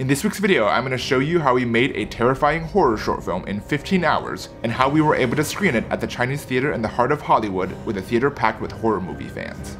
In this week's video, I'm going to show you how we made a terrifying horror short film in 15 hours and how we were able to screen it at the Chinese theater in the heart of Hollywood with a theater packed with horror movie fans.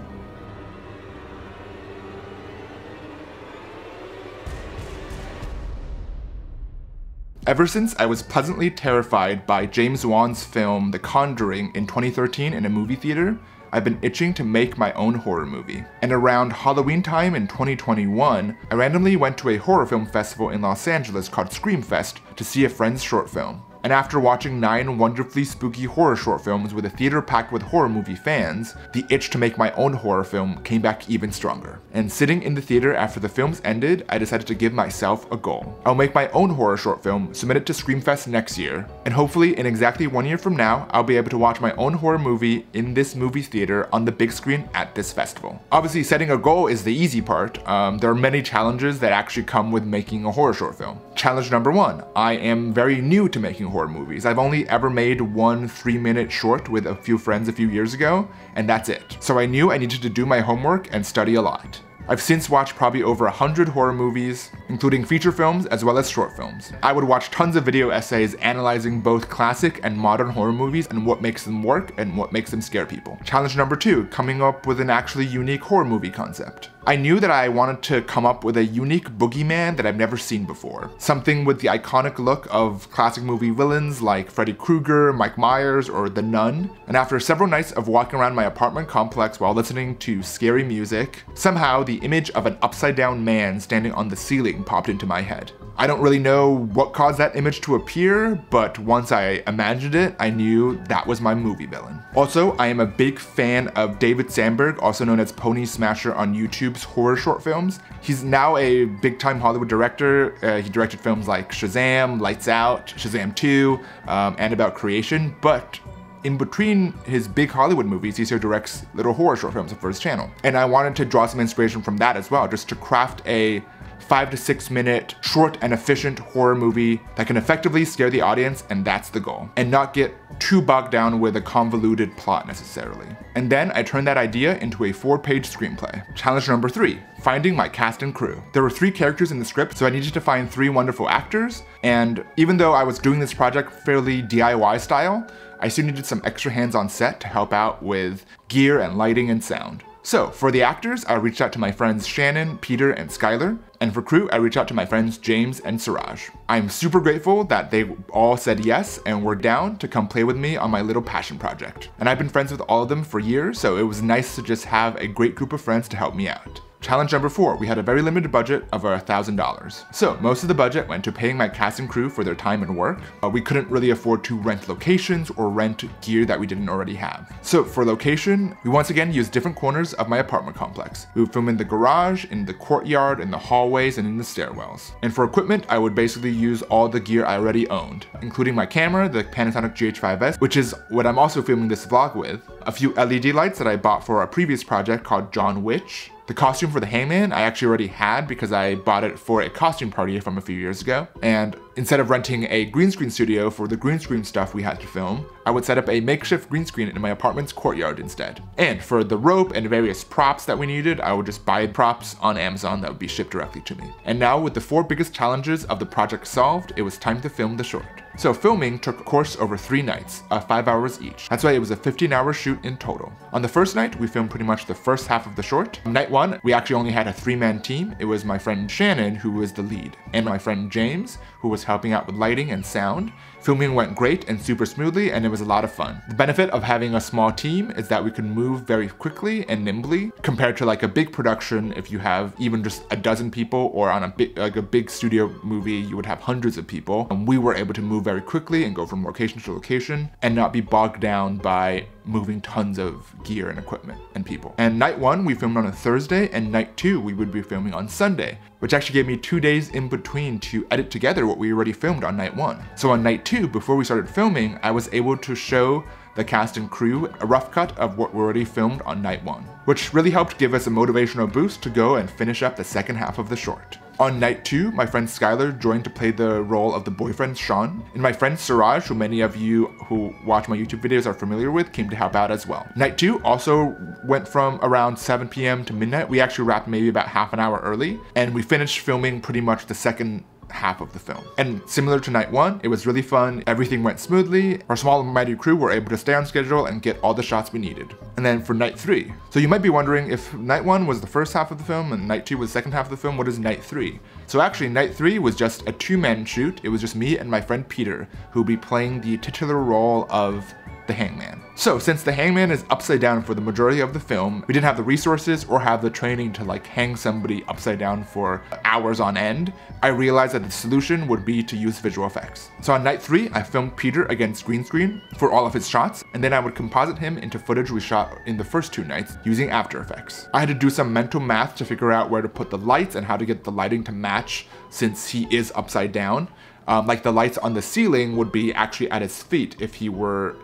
Ever since I was pleasantly terrified by James Wan's film The Conjuring in 2013 in a movie theater, I've been itching to make my own horror movie. And around Halloween time in 2021, I randomly went to a horror film festival in Los Angeles called Screamfest to see a friend's short film. And after watching 9 wonderfully spooky horror short films with a theater packed with horror movie fans, the itch to make my own horror film came back even stronger. And sitting in the theater after the films ended, I decided to give myself a goal. I'll make my own horror short film, submit it to Screamfest next year, and hopefully in exactly 1 year from now, I'll be able to watch my own horror movie in this movie theater on the big screen at this festival. Obviously, setting a goal is the easy part. There are many challenges that actually come with making a horror short film. Challenge number 1, I am very new to making horror movies. I've only ever made one 3-minute short with a few friends a few years ago, and that's it. So I knew I needed to do my homework and study a lot. I've since watched probably over 100 horror movies, including feature films as well as short films. I would watch tons of video essays analyzing both classic and modern horror movies and what makes them work and what makes them scare people. Challenge number 2, coming up with an actually unique horror movie concept. I knew that I wanted to come up with a unique boogeyman that I've never seen before. Something with the iconic look of classic movie villains like Freddy Krueger, Mike Myers, or The Nun. And after several nights of walking around my apartment complex while listening to scary music, somehow the image of an upside down man standing on the ceiling popped into my head. I don't really know what caused that image to appear, but once I imagined it, I knew that was my movie villain. Also, I am a big fan of David Sandberg, also known as Pony Smasher on YouTube's horror short films. He's now a big-time Hollywood director. He directed films like Shazam, Lights Out, Shazam 2, and About Creation, but in between his big Hollywood movies, he still directs little horror short films for his channel. And I wanted to draw some inspiration from that as well, just to craft a 5 to 6 minute short and efficient horror movie that can effectively scare the audience, and that's the goal, and not get too bogged down with a convoluted plot necessarily. And then I turned that idea into a 4-page screenplay. Challenge number 3, finding my cast and crew. There were 3 characters in the script, so I needed to find 3 wonderful actors, and even though I was doing this project fairly DIY style, I still needed some extra hands on set to help out with gear and lighting and sound. So, for the actors, I reached out to my friends Shannon, Peter, and Skylar, and for crew, I reached out to my friends James and Siraj. I'm super grateful that they all said yes and were down to come play with me on my little passion project. And I've been friends with all of them for years, so it was nice to just have a great group of friends to help me out. Challenge number 4, we had a very limited budget of $1,000. So most of the budget went to paying my cast and crew for their time and work. We couldn't really afford to rent locations or rent gear that we didn't already have. So for location, we once again used different corners of my apartment complex. We would film in the garage, in the courtyard, in the hallways, and in the stairwells. And for equipment, I would basically use all the gear I already owned, including my camera, the Panasonic GH5S, which is what I'm also filming this vlog with, a few LED lights that I bought for our previous project called John Witch. The costume for the hangman I actually already had because I bought it for a costume party from a few years ago. And instead of renting a green screen studio for the green screen stuff we had to film, I would set up a makeshift green screen in my apartment's courtyard instead. And for the rope and various props that we needed, I would just buy props on Amazon that would be shipped directly to me. And now with the 4 biggest challenges of the project solved, it was time to film the short. So filming took a course over 3 nights, 5 hours each. That's why it was a 15-hour shoot in total. On the first night, we filmed pretty much the first half of the short. Night 1, we actually only had a 3-man team. It was my friend Shannon, who was the lead, and my friend James, who was helping out with lighting and sound. Filming went great and super smoothly, and it was a lot of fun. The benefit of having a small team is that we can move very quickly and nimbly, compared to like a big production. If you have even just a dozen people, or on a big studio movie, you would have hundreds of people. And we were able to move very quickly and go from location to location and not be bogged down by moving tons of gear and equipment and people. And night 1, we filmed on a Thursday, and night 2, we would be filming on Sunday, which actually gave me 2 days in between to edit together what we already filmed on night 1. So on night 2, before we started filming, I was able to show the cast and crew a rough cut of what we already filmed on night 1, which really helped give us a motivational boost to go and finish up the second half of the short. On night 2, my friend Skylar joined to play the role of the boyfriend Sean, and my friend Siraj, who many of you who watch my YouTube videos are familiar with, came to help out as well. Night 2 also went from around 7 p.m. to midnight. We actually wrapped maybe about half an hour early, and we finished filming pretty much the second half of the film. And similar to night 1, it was really fun. Everything went smoothly. Our small and mighty crew were able to stay on schedule and get all the shots we needed. And then for night 3. So you might be wondering, if night 1 was the first half of the film and night 2 was the second half of the film, what is night 3? So actually night 3 was just a 2-man shoot. It was just me and my friend Peter, who will be playing the titular role of the hangman. So since the hangman is upside down for the majority of the film, we didn't have the resources or have the training to like hang somebody upside down for hours on end. I realized that the solution would be to use visual effects. So on night 3, I filmed Peter against green screen for all of his shots, and then I would composite him into footage we shot in the first 2 nights using After Effects. I had to do some mental math to figure out where to put the lights and how to get the lighting to match since he is upside down. Like the lights on the ceiling would be actually at his feet if he were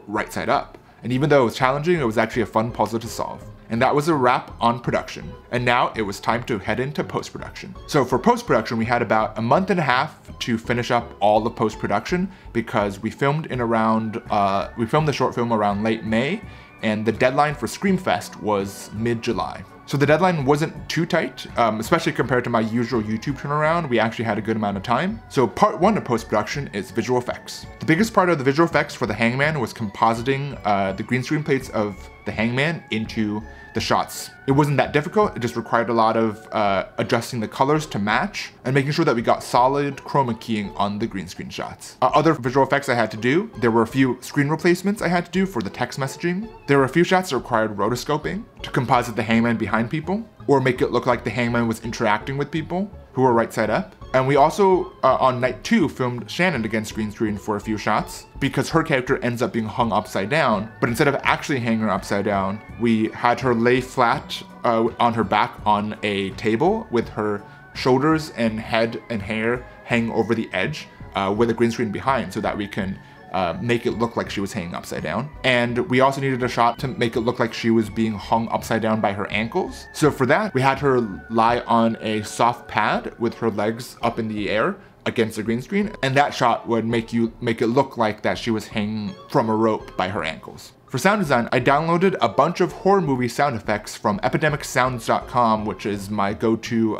right side up. And even though it was challenging, it was actually a fun puzzle to solve. And that was a wrap on production. And now it was time to head into post-production. So for post-production, we had about a month and a half to finish up all the post-production because we filmed the short film around late May, and the deadline for Screamfest was mid-July. So the deadline wasn't too tight, especially compared to my usual YouTube turnaround. We actually had a good amount of time. So part 1 of post-production is visual effects. The biggest part of the visual effects for the hangman was compositing the green screen plates of the hangman into the shots. It wasn't that difficult. It just required a lot of adjusting the colors to match and making sure that we got solid chroma keying on the green screen shots. Other visual effects I had to do, there were a few screen replacements I had to do for the text messaging. There were a few shots that required rotoscoping to composite the hangman behind people or make it look like the hangman was interacting with people who were right side up. And we also, on night 2, filmed Shannon against green screen for a few shots because her character ends up being hung upside down. But instead of actually hanging her upside down, we had her lay flat on her back on a table with her shoulders and head and hair hang over the edge with a green screen behind so that we can make it look like she was hanging upside down. And we also needed a shot to make it look like she was being hung upside down by her ankles. So for that, we had her lie on a soft pad with her legs up in the air against the green screen. And that shot would make it look like that she was hanging from a rope by her ankles. For sound design, I downloaded a bunch of horror movie sound effects from epidemicsounds.com, which is my go-to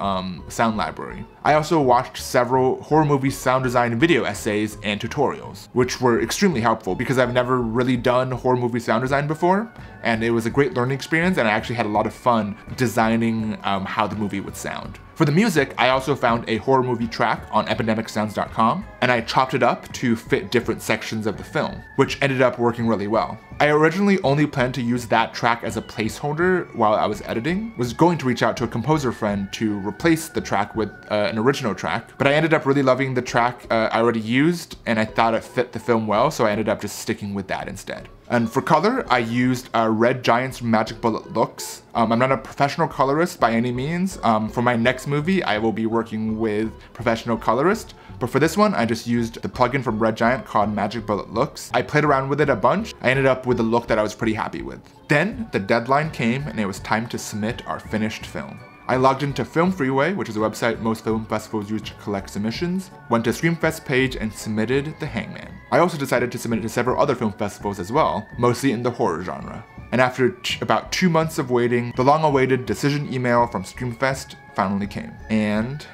sound library. I also watched several horror movie sound design video essays and tutorials, which were extremely helpful because I've never really done horror movie sound design before, and it was a great learning experience, and I actually had a lot of fun designing how the movie would sound. For the music, I also found a horror movie track on epidemicsounds.com, and I chopped it up to fit different sections of the film, which ended up working really well. I originally only planned to use that track as a placeholder while I was editing, was going to reach out to a composer friend to replace the track with an original track, but I ended up really loving the track I already used, and I thought it fit the film well, so I ended up just sticking with that instead. And for color, I used Red Giant's Magic Bullet Looks. I'm not a professional colorist by any means. For my next movie, I will be working with professional colorist. But for this one, I just used the plugin from Red Giant called Magic Bullet Looks. I played around with it a bunch. I ended up with a look that I was pretty happy with. Then the deadline came and it was time to submit our finished film. I logged into Film Freeway, which is a website most film festivals use to collect submissions, went to Screamfest page and submitted The Hangman. I also decided to submit it to several other film festivals as well, mostly in the horror genre. And after about 2 months of waiting, the long-awaited decision email from Screamfest finally came. And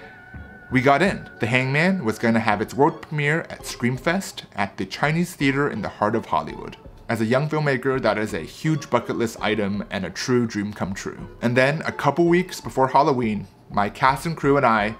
we got in. The Hangman was going to have its world premiere at Screamfest at the Chinese Theater in the heart of Hollywood. As a young filmmaker, that is a huge bucket list item and a true dream come true. And then a couple weeks before Halloween, my cast and crew and I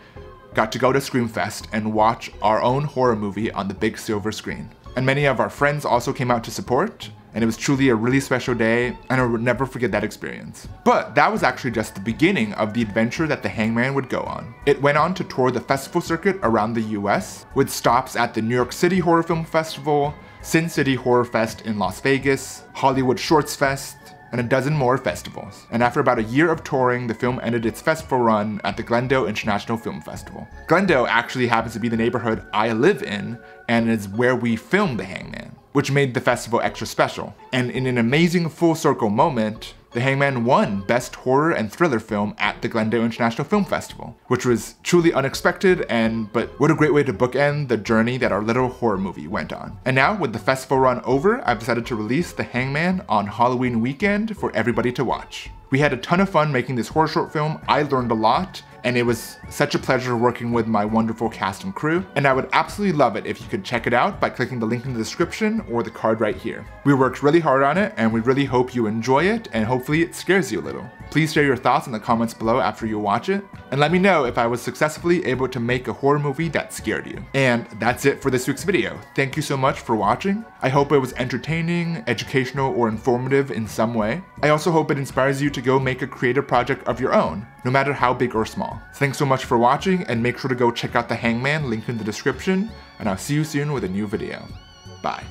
got to go to Screamfest and watch our own horror movie on the big silver screen. And many of our friends also came out to support, and it was truly a really special day, and I will never forget that experience. But that was actually just the beginning of the adventure that The Hangman would go on. It went on to tour the festival circuit around the US, with stops at the New York City Horror Film Festival, Sin City Horror Fest in Las Vegas, Hollywood Shorts Fest, and a dozen more festivals. And after about a year of touring, the film ended its festival run at the Glendale International Film Festival. Glendale actually happens to be the neighborhood I live in, and is where we filmed The Hangman, which made the festival extra special. And in an amazing full circle moment, The Hangman won Best Horror and Thriller Film at the Glendale International Film Festival, which was truly unexpected, but what a great way to bookend the journey that our little horror movie went on. And now, with the festival run over, I've decided to release The Hangman on Halloween weekend for everybody to watch. We had a ton of fun making this horror short film. I learned a lot, and it was such a pleasure working with my wonderful cast and crew, and I would absolutely love it if you could check it out by clicking the link in the description or the card right here. We worked really hard on it, and we really hope you enjoy it, and hopefully it scares you a little. Please share your thoughts in the comments below after you watch it, and let me know if I was successfully able to make a horror movie that scared you. And that's it for this week's video. Thank you so much for watching. I hope it was entertaining, educational, or informative in some way. I also hope it inspires you to go make a creative project of your own, no matter how big or small. Thanks so much for watching, and make sure to go check out The Hangman, link in the description, and I'll see you soon with a new video. Bye.